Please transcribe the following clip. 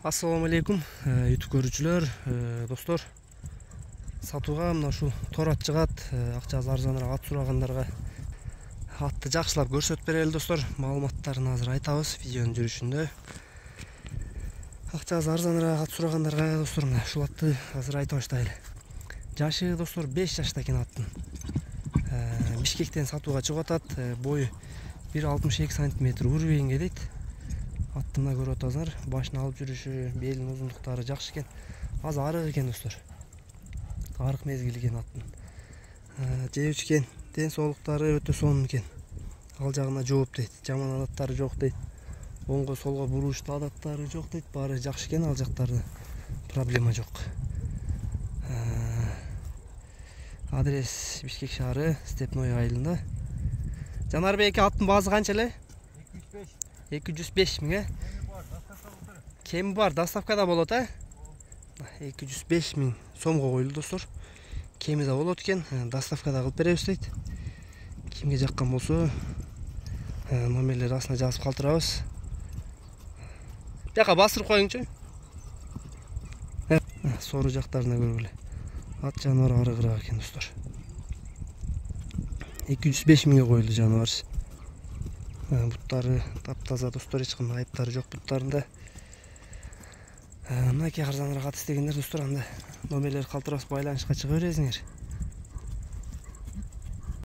Ассаламу алейкум, YouTube көрүүчүлөр, достор. Сатууга мына ушул тор ат жыгат, акчасы арзаныраак ат сурагандарга атты жакшылап көрсөтүп берели, достор. Маалыматтарын азыр айтабыз видеонун жүрүшүндө. Акчасы арзаныраак ат сурагандарга, достор, мына ушул атты азыр айта баштайлы. Жашы, достор, 5 жашта экен аттын. Бишкектен сатууга чыгып атат. Бою 1,62 см урбейинге дейт. Аттымда көрүп атасыңар, башын алып жүрүшү, белинин узундуктары жакшы экен. Аз арык экен, достор. Арык мезгил экен аттын. Жеп ичкен, ден соолуктары өтө сонун экен. Ал жагына жооп дейт. Жаман адаттары жок дейт. Оңго солго бурууштуу адаттары жок дейт. Баары жакшы экен, ал жактарда проблема жок. Адрес Бишкек шаары, Степной айылында. Жанарбек аттын баасы канча эле? 205 миң, Кеми бар, доставкада болот, 205 миң сомго коюлду, достор. Кеми да болот экен, доставкада кылып беребиз дейт. Кимге жаккан болсо, номерлер астына жазып калтырабыз. Бияка басырып коюңчу. Сору жактарына көргүлө. Ат жаныбар арыгыраак экен, достор. 205 миңге коюлду жаныбар. Буттары таптаза, достор, эч кандай айыптары жок буттарында. Мынакей арзаныраак ат истегендер, достор, анда номерлер калтырабыз, байланышка чыга бересиңер.